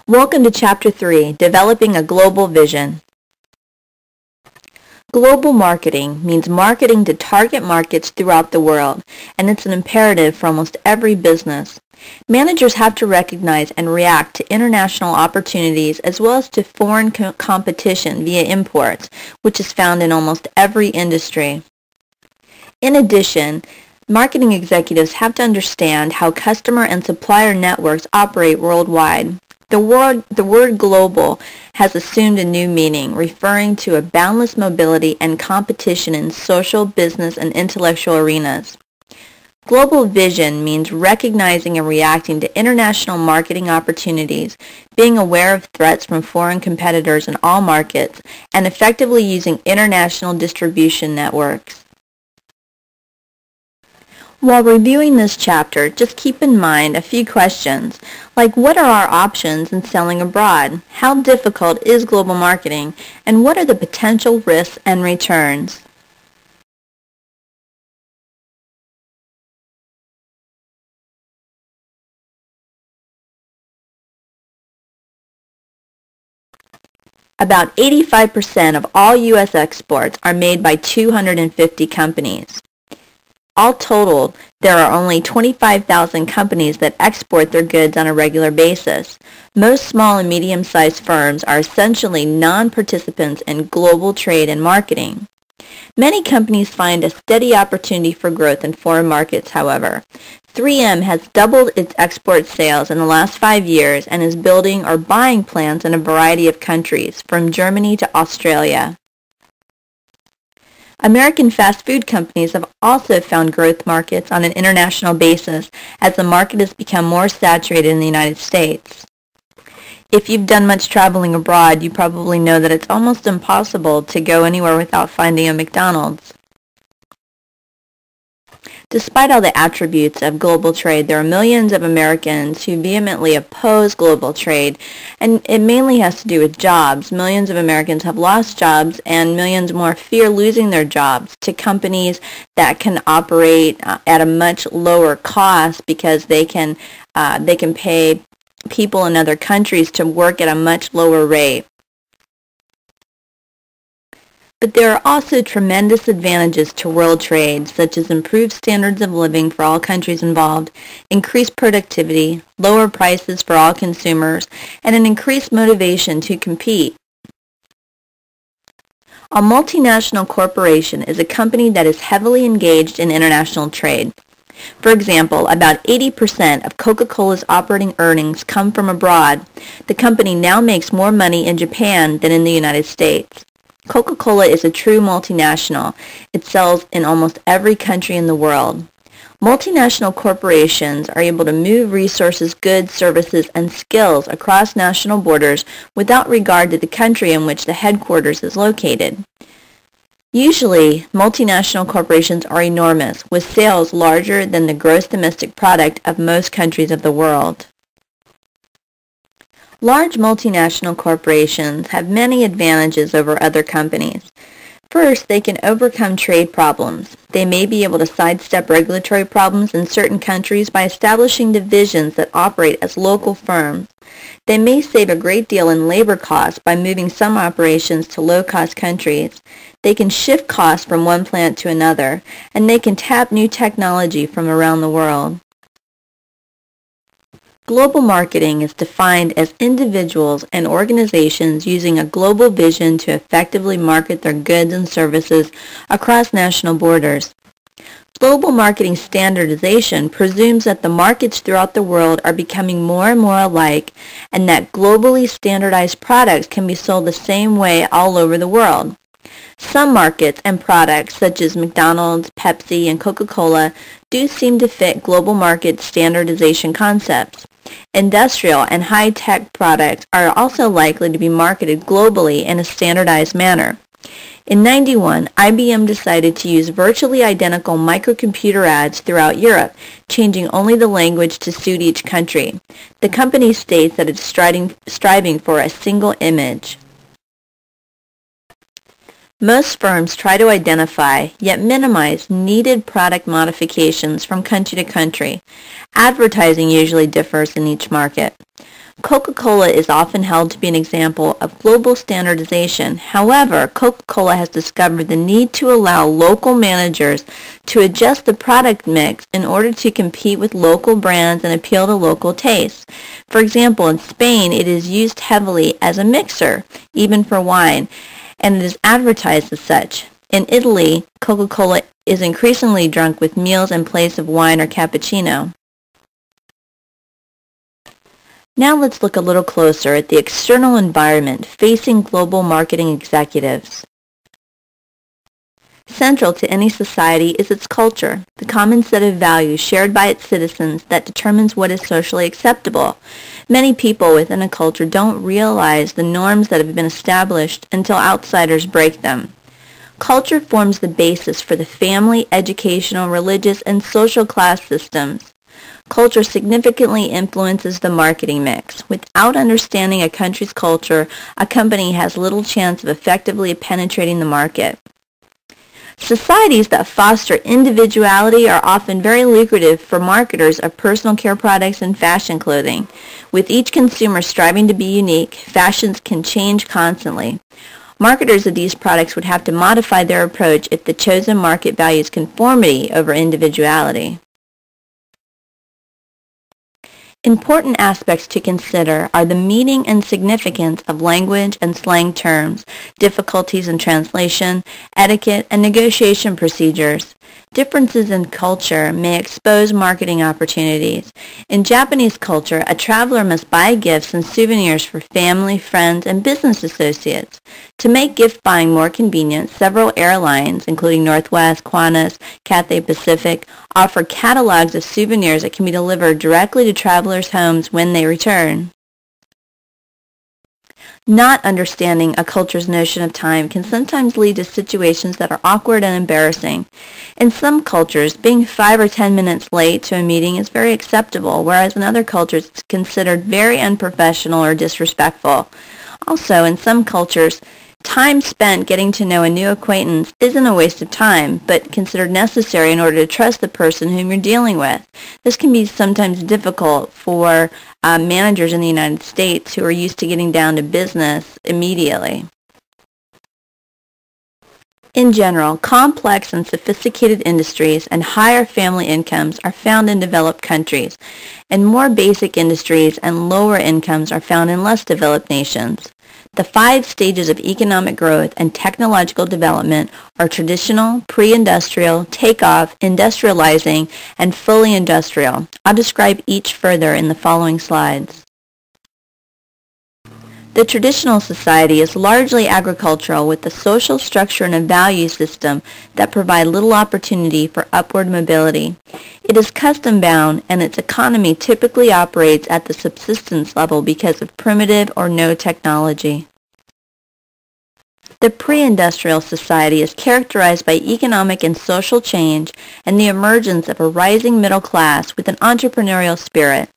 Welcome to Chapter 3, Developing a Global Vision. Global marketing means marketing to target markets throughout the world, and it's an imperative for almost every business. Managers have to recognize and react to international opportunities as well as to foreign competition via imports, which is found in almost every industry. In addition, marketing executives have to understand how customer and supplier networks operate worldwide. The word global has assumed a new meaning, referring to a boundless mobility and competition in social, business, and intellectual arenas. Global vision means recognizing and reacting to international marketing opportunities, being aware of threats from foreign competitors in all markets, and effectively using international distribution networks. While reviewing this chapter, just keep in mind a few questions, like what are our options in selling abroad? How difficult is global marketing? And what are the potential risks and returns? About 85% of all U.S. exports are made by 250 companies. All totaled, there are only 25,000 companies that export their goods on a regular basis. Most small and medium-sized firms are essentially non-participants in global trade and marketing. Many companies find a steady opportunity for growth in foreign markets, however. 3M has doubled its export sales in the last 5 years and is building or buying plants in a variety of countries, from Germany to Australia. American fast food companies have also found growth markets on an international basis as the market has become more saturated in the United States. If you've done much traveling abroad, you probably know that it's almost impossible to go anywhere without finding a McDonald's. Despite all the attributes of global trade, there are millions of Americans who vehemently oppose global trade, and it mainly has to do with jobs. Millions of Americans have lost jobs, and millions more fear losing their jobs to companies that can operate at a much lower cost because they can pay people in other countries to work at a much lower rate. But there are also tremendous advantages to world trade, such as improved standards of living for all countries involved, increased productivity, lower prices for all consumers, and an increased motivation to compete. A multinational corporation is a company that is heavily engaged in international trade. For example, about 80% of Coca-Cola's operating earnings come from abroad. The company now makes more money in Japan than in the United States. Coca-Cola is a true multinational. It sells in almost every country in the world. Multinational corporations are able to move resources, goods, services, and skills across national borders without regard to the country in which the headquarters is located. Usually, multinational corporations are enormous, with sales larger than the gross domestic product of most countries of the world. Large multinational corporations have many advantages over other companies. First, they can overcome trade problems. They may be able to sidestep regulatory problems in certain countries by establishing divisions that operate as local firms. They may save a great deal in labor costs by moving some operations to low-cost countries. They can shift costs from one plant to another, and they can tap new technology from around the world. Global marketing is defined as individuals and organizations using a global vision to effectively market their goods and services across national borders. Global marketing standardization presumes that the markets throughout the world are becoming more and more alike and that globally standardized products can be sold the same way all over the world. Some markets and products, such as McDonald's, Pepsi, and Coca-Cola, do seem to fit global market standardization concepts. Industrial and high-tech products are also likely to be marketed globally in a standardized manner. In '91, IBM decided to use virtually identical microcomputer ads throughout Europe, changing only the language to suit each country. The company states that it's striving for a single image. Most firms try to identify, yet minimize, needed product modifications from country to country. Advertising usually differs in each market. Coca-Cola is often held to be an example of global standardization. However, Coca-Cola has discovered the need to allow local managers to adjust the product mix in order to compete with local brands and appeal to local tastes. For example, in Spain, it is used heavily as a mixer, even for wine, and it is advertised as such. In Italy, Coca-Cola is increasingly drunk with meals in place of wine or cappuccino. Now let's look a little closer at the external environment facing global marketing executives. Central to any society is its culture, the common set of values shared by its citizens that determines what is socially acceptable. Many people within a culture don't realize the norms that have been established until outsiders break them. Culture forms the basis for the family, educational, religious, and social class systems. Culture significantly influences the marketing mix. Without understanding a country's culture, a company has little chance of effectively penetrating the market. Societies that foster individuality are often very lucrative for marketers of personal care products and fashion clothing. With each consumer striving to be unique, fashions can change constantly. Marketers of these products would have to modify their approach if the chosen market values conformity over individuality. Important aspects to consider are the meaning and significance of language and slang terms, difficulties in translation, etiquette, and negotiation procedures. Differences in culture may expose marketing opportunities. In Japanese culture, a traveler must buy gifts and souvenirs for family, friends, and business associates. To make gift buying more convenient, several airlines, including Northwest, Qantas, Cathay Pacific, offer catalogs of souvenirs that can be delivered directly to travelers' homes when they return. Not understanding a culture's notion of time can sometimes lead to situations that are awkward and embarrassing. In some cultures, being 5 or 10 minutes late to a meeting is very acceptable, whereas in other cultures it's considered very unprofessional or disrespectful. Also, in some cultures, time spent getting to know a new acquaintance isn't a waste of time, but considered necessary in order to trust the person whom you're dealing with. This can be sometimes difficult for managers in the United States who are used to getting down to business immediately. In general, complex and sophisticated industries and higher family incomes are found in developed countries, and more basic industries and lower incomes are found in less developed nations. The 5 stages of economic growth and technological development are traditional, pre-industrial, takeoff, industrializing, and fully industrial. I'll describe each further in the following slides. The traditional society is largely agricultural with a social structure and a value system that provide little opportunity for upward mobility. It is custom-bound and its economy typically operates at the subsistence level because of primitive or no technology. The pre-industrial society is characterized by economic and social change and the emergence of a rising middle class with an entrepreneurial spirit.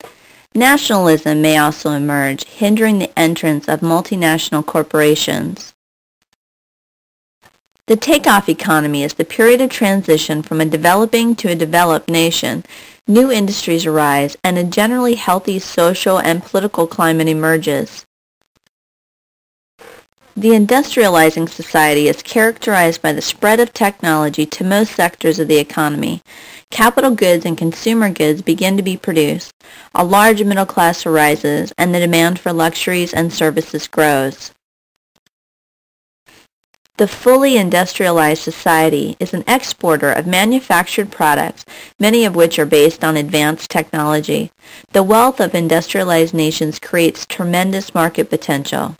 Nationalism may also emerge, hindering the entrance of multinational corporations. The takeoff economy is the period of transition from a developing to a developed nation. New industries arise, and a generally healthy social and political climate emerges. The industrializing society is characterized by the spread of technology to most sectors of the economy. Capital goods and consumer goods begin to be produced. A large middle class arises, and the demand for luxuries and services grows. The fully industrialized society is an exporter of manufactured products, many of which are based on advanced technology. The wealth of industrialized nations creates tremendous market potential.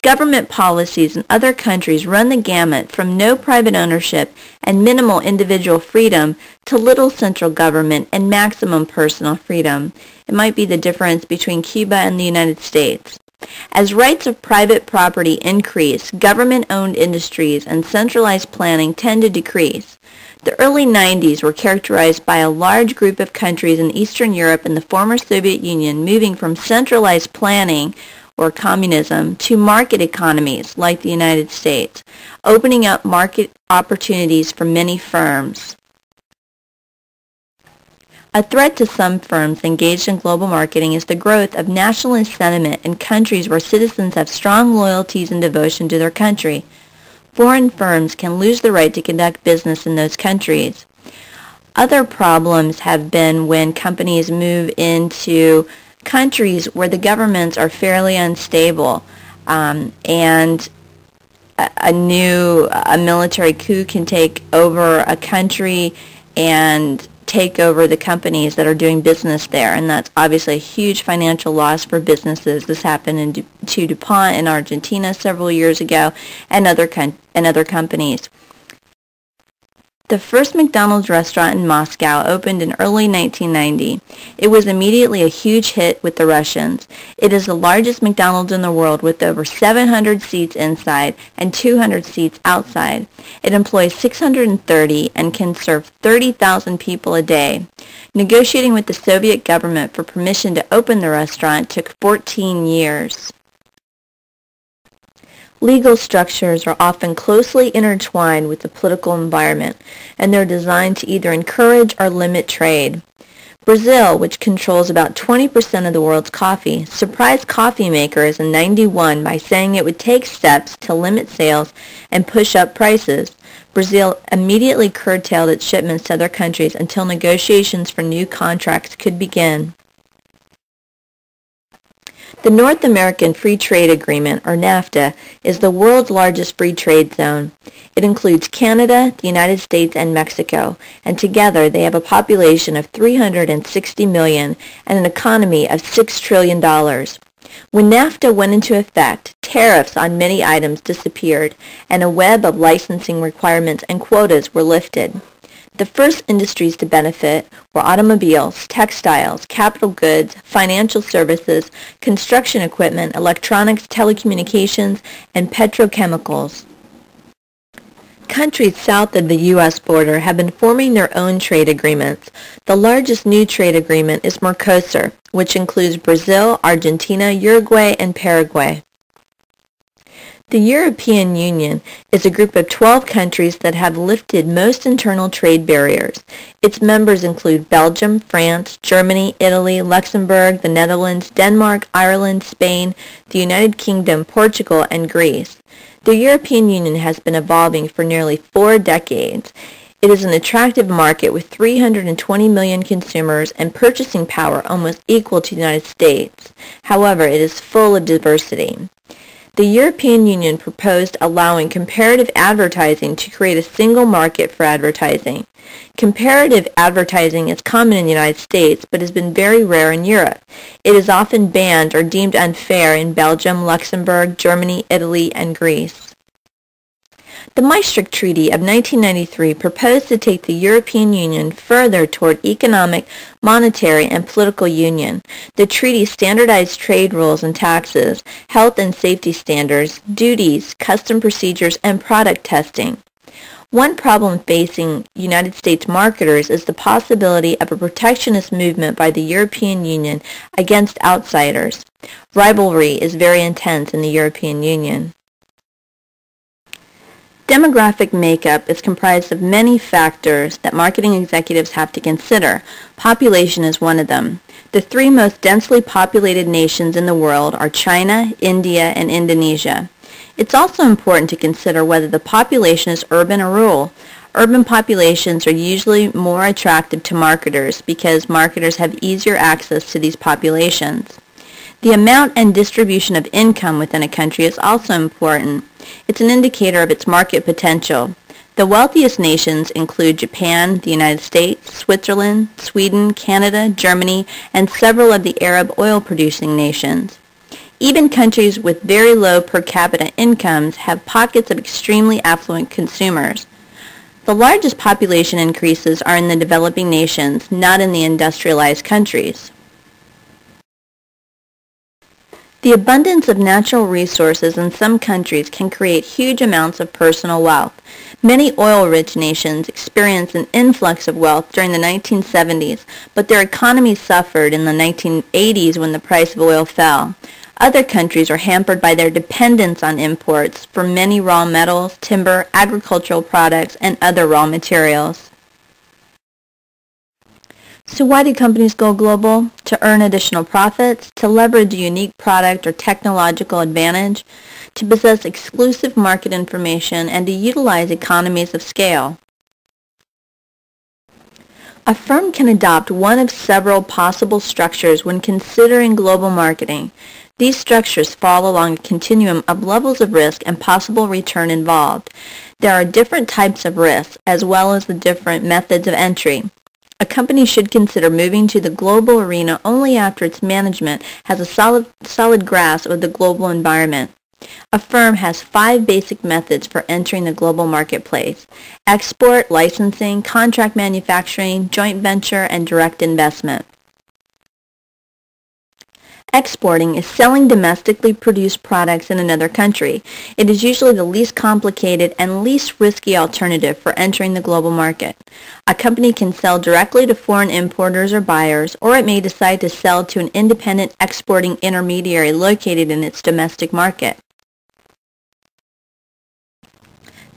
Government policies in other countries run the gamut from no private ownership and minimal individual freedom to little central government and maximum personal freedom. It might be the difference between Cuba and the United States. As rights of private property increase, government-owned industries and centralized planning tend to decrease. The early 90s were characterized by a large group of countries in Eastern Europe and the former Soviet Union moving from centralized planning or communism to market economies like the United States, opening up market opportunities for many firms. A threat to some firms engaged in global marketing is the growth of nationalist sentiment in countries where citizens have strong loyalties and devotion to their country. Foreign firms can lose the right to conduct business in those countries. Other problems have been when companies move into countries where the governments are fairly unstable, and a military coup can take over a country and take over the companies that are doing business there, and that's obviously a huge financial loss for businesses. This happened to DuPont in Argentina several years ago, and other companies. The first McDonald's restaurant in Moscow opened in early 1990. It was immediately a huge hit with the Russians. It is the largest McDonald's in the world with over 700 seats inside and 200 seats outside. It employs 630 and can serve 30,000 people a day. Negotiating with the Soviet government for permission to open the restaurant took 14 years. Legal structures are often closely intertwined with the political environment, and they're designed to either encourage or limit trade. Brazil, which controls about 20% of the world's coffee, surprised coffee makers in '91 by saying it would take steps to limit sales and push up prices. Brazil immediately curtailed its shipments to other countries until negotiations for new contracts could begin. The North American Free Trade Agreement, or NAFTA, is the world's largest free trade zone. It includes Canada, the United States, and Mexico, and together they have a population of 360 million and an economy of $6 trillion. When NAFTA went into effect, tariffs on many items disappeared, and a web of licensing requirements and quotas were lifted. The first industries to benefit were automobiles, textiles, capital goods, financial services, construction equipment, electronics, telecommunications, and petrochemicals. Countries south of the U.S. border have been forming their own trade agreements. The largest new trade agreement is Mercosur, which includes Brazil, Argentina, Uruguay, and Paraguay. The European Union is a group of 12 countries that have lifted most internal trade barriers. Its members include Belgium, France, Germany, Italy, Luxembourg, the Netherlands, Denmark, Ireland, Spain, the United Kingdom, Portugal, and Greece. The European Union has been evolving for nearly 4 decades. It is an attractive market with 320 million consumers and purchasing power almost equal to the United States. However, it is full of diversity. The European Union proposed allowing comparative advertising to create a single market for advertising. Comparative advertising is common in the United States, but has been very rare in Europe. It is often banned or deemed unfair in Belgium, Luxembourg, Germany, Italy, and Greece. The Maastricht Treaty of 1993 proposed to take the European Union further toward economic, monetary, and political union. The treaty standardized trade rules and taxes, health and safety standards, duties, custom procedures, and product testing. One problem facing United States marketers is the possibility of a protectionist movement by the European Union against outsiders. Rivalry is very intense in the European Union. Demographic makeup is comprised of many factors that marketing executives have to consider. Population is one of them. The 3 most densely populated nations in the world are China, India, and Indonesia. It's also important to consider whether the population is urban or rural. Urban populations are usually more attractive to marketers because marketers have easier access to these populations. The amount and distribution of income within a country is also important. It's an indicator of its market potential. The wealthiest nations include Japan, the United States, Switzerland, Sweden, Canada, Germany, and several of the Arab oil-producing nations. Even countries with very low per capita incomes have pockets of extremely affluent consumers. The largest population increases are in the developing nations, not in the industrialized countries. The abundance of natural resources in some countries can create huge amounts of personal wealth. Many oil-rich nations experienced an influx of wealth during the 1970s, but their economies suffered in the 1980s when the price of oil fell. Other countries are hampered by their dependence on imports for many raw metals, timber, agricultural products, and other raw materials. So why do companies go global? To earn additional profits, to leverage a unique product or technological advantage, to possess exclusive market information, and to utilize economies of scale. A firm can adopt one of several possible structures when considering global marketing. These structures fall along a continuum of levels of risk and possible return involved. There are different types of risks, as well as the different methods of entry. A company should consider moving to the global arena only after its management has a solid grasp of the global environment. A firm has 5 basic methods for entering the global marketplace: export, licensing, contract manufacturing, joint venture, and direct investment. Exporting is selling domestically produced products in another country. It is usually the least complicated and least risky alternative for entering the global market. A company can sell directly to foreign importers or buyers, or it may decide to sell to an independent exporting intermediary located in its domestic market.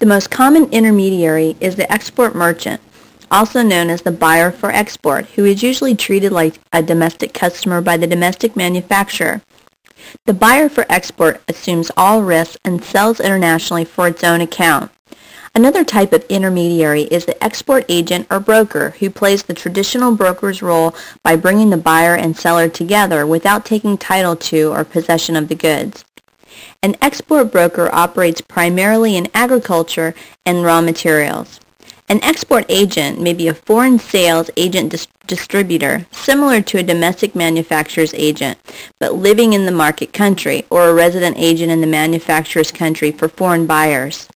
The most common intermediary is the export merchant, also known as the buyer for export, who is usually treated like a domestic customer by the domestic manufacturer. The buyer for export assumes all risks and sells internationally for its own account. Another type of intermediary is the export agent or broker, who plays the traditional broker's role by bringing the buyer and seller together without taking title to or possession of the goods. An export broker operates primarily in agriculture and raw materials. An export agent may be a foreign sales agent distributor, similar to a domestic manufacturer's agent, but living in the market country, or a resident agent in the manufacturer's country for foreign buyers.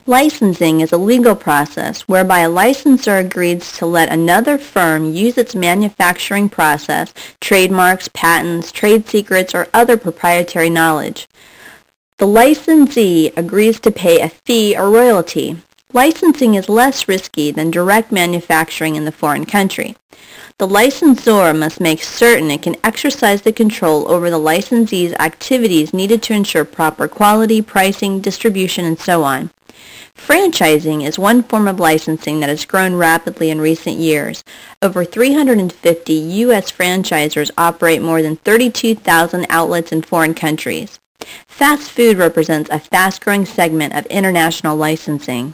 Licensing is a legal process whereby a licensor agrees to let another firm use its manufacturing process, trademarks, patents, trade secrets, or other proprietary knowledge. The licensee agrees to pay a fee or royalty. Licensing is less risky than direct manufacturing in the foreign country. The licensor must make certain it can exercise the control over the licensee's activities needed to ensure proper quality, pricing, distribution, and so on. Franchising is one form of licensing that has grown rapidly in recent years. Over 350 U.S. franchisors operate more than 32,000 outlets in foreign countries. Fast food represents a fast-growing segment of international licensing.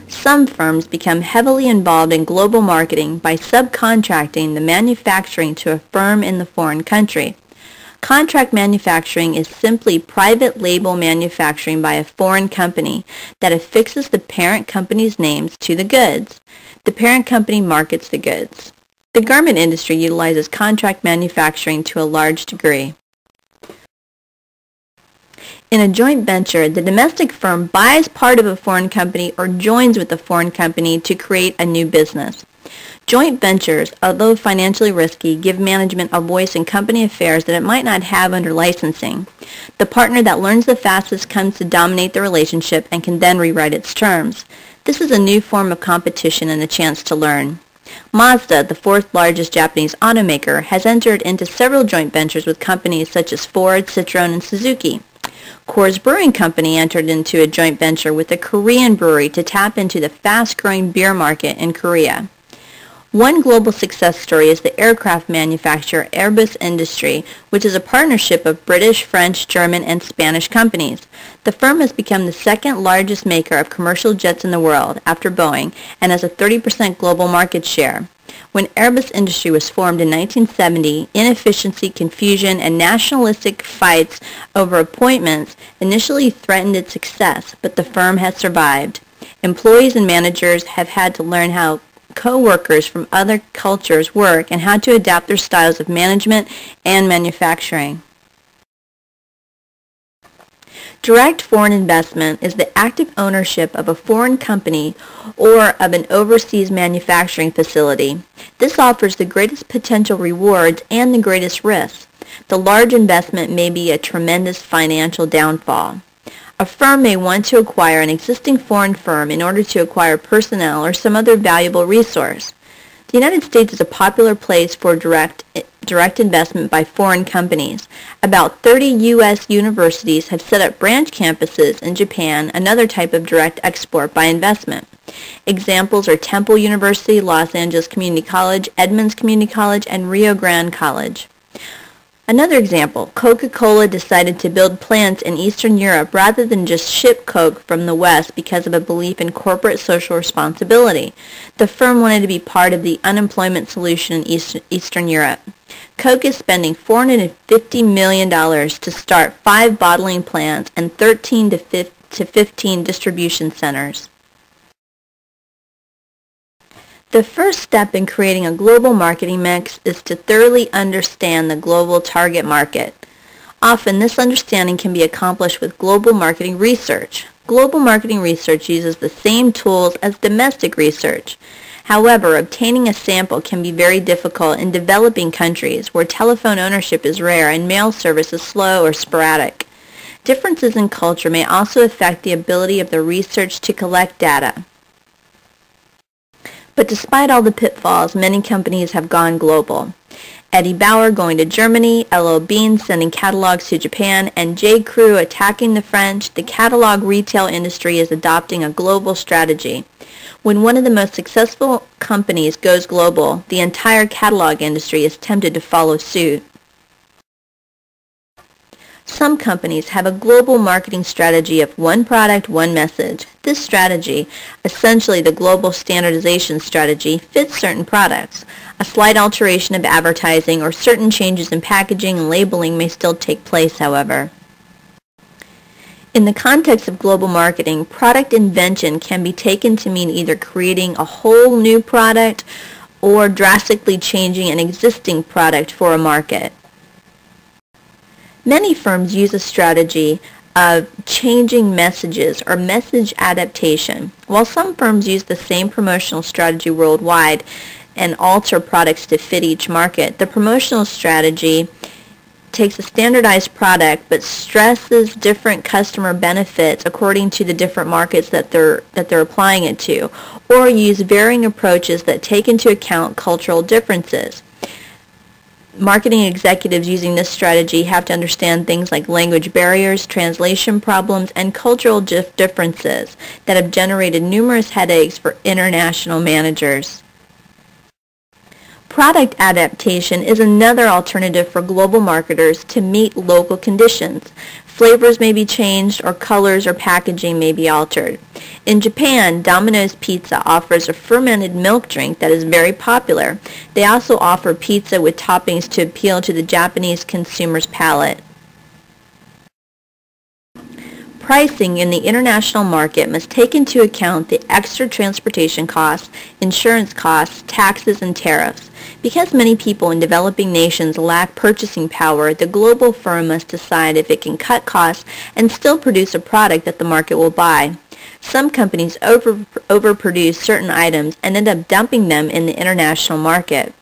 Some firms become heavily involved in global marketing by subcontracting the manufacturing to a firm in the foreign country. Contract manufacturing is simply private label manufacturing by a foreign company that affixes the parent company's names to the goods. The parent company markets the goods. The garment industry utilizes contract manufacturing to a large degree. In a joint venture, the domestic firm buys part of a foreign company or joins with the foreign company to create a new business. Joint ventures, although financially risky, give management a voice in company affairs that it might not have under licensing. The partner that learns the fastest comes to dominate the relationship and can then rewrite its terms. This is a new form of competition and a chance to learn. Mazda, the 4th largest Japanese automaker, has entered into several joint ventures with companies such as Ford, Citroën, and Suzuki. Coors Brewing Company entered into a joint venture with a Korean brewery to tap into the fast-growing beer market in Korea. One global success story is the aircraft manufacturer Airbus Industrie, which is a partnership of British, French, German, and Spanish companies. The firm has become the 2nd largest maker of commercial jets in the world, after Boeing, and has a 30% global market share. When Airbus Industrie was formed in 1970, inefficiency, confusion, and nationalistic fights over appointments initially threatened its success, but the firm has survived. Employees and managers have had to learn how co-workers from other cultures work and how to adapt their styles of management and manufacturing. Direct foreign investment is the active ownership of a foreign company or of an overseas manufacturing facility. This offers the greatest potential rewards and the greatest risks. The large investment may be a tremendous financial downfall. A firm may want to acquire an existing foreign firm in order to acquire personnel or some other valuable resource. The United States is a popular place for direct investment by foreign companies. About 30 U.S. universities have set up branch campuses in Japan, another type of direct export by investment. Examples are Temple University, Los Angeles Community College, Edmonds Community College, and Rio Grande College. Another example, Coca-Cola decided to build plants in Eastern Europe rather than just ship Coke from the West because of a belief in corporate social responsibility. The firm wanted to be part of the unemployment solution in Eastern Europe. Coke is spending $450 million to start 5 bottling plants and 13 to 15 distribution centers. The first step in creating a global marketing mix is to thoroughly understand the global target market. Often, this understanding can be accomplished with global marketing research. Global marketing research uses the same tools as domestic research. However, obtaining a sample can be very difficult in developing countries where telephone ownership is rare and mail service is slow or sporadic. Differences in culture may also affect the ability of the research to collect data. But despite all the pitfalls, many companies have gone global. Eddie Bauer going to Germany, L.L. Bean sending catalogs to Japan, and J. Crew attacking the French, the catalog retail industry is adopting a global strategy. When one of the most successful companies goes global, the entire catalog industry is tempted to follow suit. Some companies have a global marketing strategy of one product, one message. This strategy, essentially the global standardization strategy, fits certain products. A slight alteration of advertising or certain changes in packaging and labeling may still take place, however. In the context of global marketing, product invention can be taken to mean either creating a whole new product or drastically changing an existing product for a market. Many firms use a strategy of changing messages or message adaptation. While some firms use the same promotional strategy worldwide and alter products to fit each market, the promotional strategy takes a standardized product but stresses different customer benefits according to the different markets that they're applying it to, or use varying approaches that take into account cultural differences. Marketing executives using this strategy have to understand things like language barriers, translation problems, and cultural differences that have generated numerous headaches for international managers. Product adaptation is another alternative for global marketers to meet local conditions. Flavors may be changed, or colors or packaging may be altered. In Japan, Domino's Pizza offers a fermented milk drink that is very popular. They also offer pizza with toppings to appeal to the Japanese consumer's palate. Pricing in the international market must take into account the extra transportation costs, insurance costs, taxes, and tariffs. Because many people in developing nations lack purchasing power, the global firm must decide if it can cut costs and still produce a product that the market will buy. Some companies overproduce certain items and end up dumping them in the international market.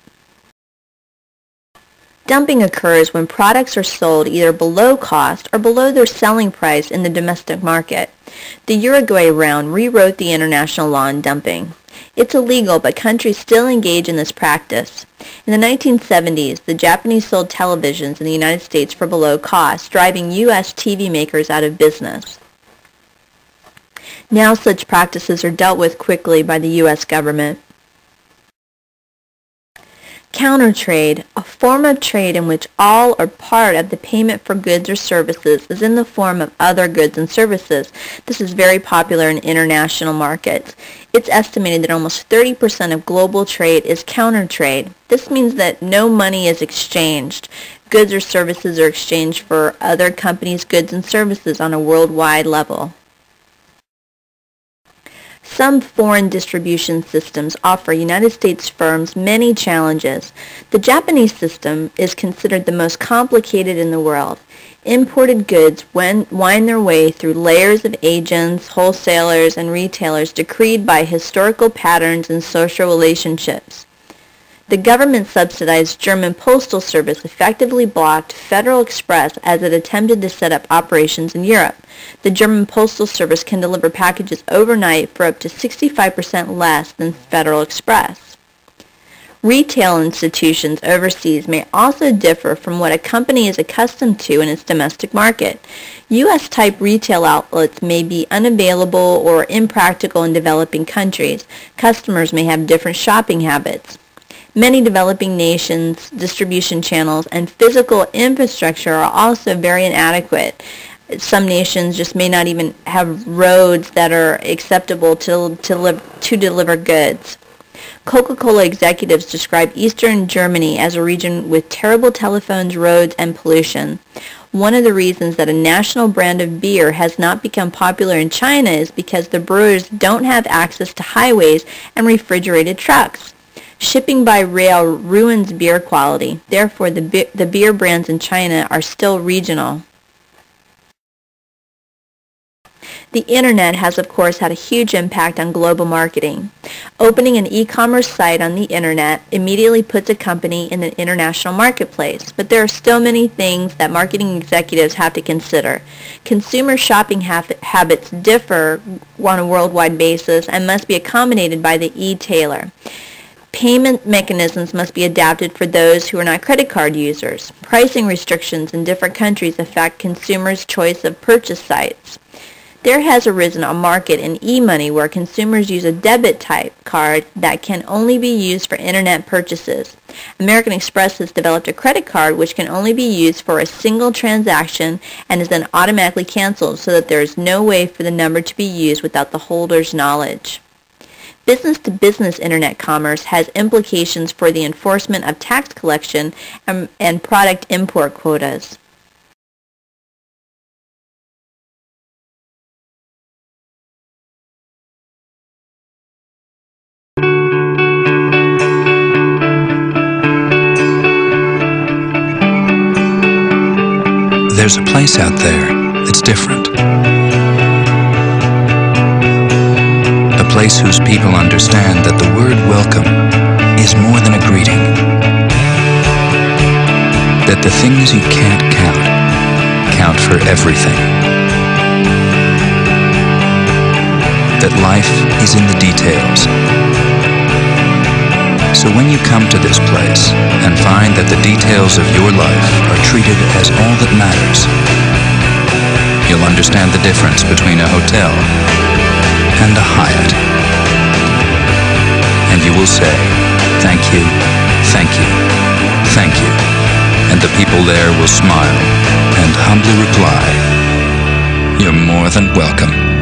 Dumping occurs when products are sold either below cost or below their selling price in the domestic market. The Uruguay round rewrote the international law on dumping. It's illegal, but countries still engage in this practice. In the 1970s, the Japanese sold televisions in the United States for below cost, driving U.S. TV makers out of business. Now such practices are dealt with quickly by the U.S. government. Countertrade, a form of trade in which all or part of the payment for goods or services is in the form of other goods and services. This is very popular in international markets. It's estimated that almost 30% of global trade is countertrade. This means that no money is exchanged. Goods or services are exchanged for other companies' goods and services on a worldwide level. Some foreign distribution systems offer United States firms many challenges. The Japanese system is considered the most complicated in the world. Imported goods wind their way through layers of agents, wholesalers, and retailers decreed by historical patterns and social relationships. The government-subsidized German Postal Service effectively blocked Federal Express as it attempted to set up operations in Europe. The German Postal Service can deliver packages overnight for up to 65% less than Federal Express. Retail institutions overseas may also differ from what a company is accustomed to in its domestic market. U.S.-type retail outlets may be unavailable or impractical in developing countries. Customers may have different shopping habits. Many developing nations' distribution channels and physical infrastructure are also very inadequate. Some nations just may not even have roads that are acceptable to deliver goods. Coca-Cola executives describe Eastern Germany as a region with terrible telephones, roads, and pollution. One of the reasons that a national brand of beer has not become popular in China is because the brewers don't have access to highways and refrigerated trucks. Shipping by rail ruins beer quality. Therefore, the beer brands in China are still regional. The Internet has, of course, had a huge impact on global marketing. Opening an e-commerce site on the Internet immediately puts a company in an international marketplace, but there are still many things that marketing executives have to consider. Consumer shopping habits differ on a worldwide basis and must be accommodated by the e-tailer. Payment mechanisms must be adapted for those who are not credit card users. Pricing restrictions in different countries affect consumers' choice of purchase sites. There has arisen a market in e-money where consumers use a debit-type card that can only be used for Internet purchases. American Express has developed a credit card which can only be used for a single transaction and is then automatically canceled so that there is no way for the number to be used without the holder's knowledge. Business-to-business Internet commerce has implications for the enforcement of tax collection and product import quotas. There's a place out there that's different. A place whose people understand that the word welcome is more than a greeting. That the things you can't count for everything. That life is in the details. So when you come to this place and find that the details of your life are treated as all that matters, you'll understand the difference between a hotel and a Hyatt. And you will say, thank you, thank you, thank you. And the people there will smile and humbly reply, you're more than welcome.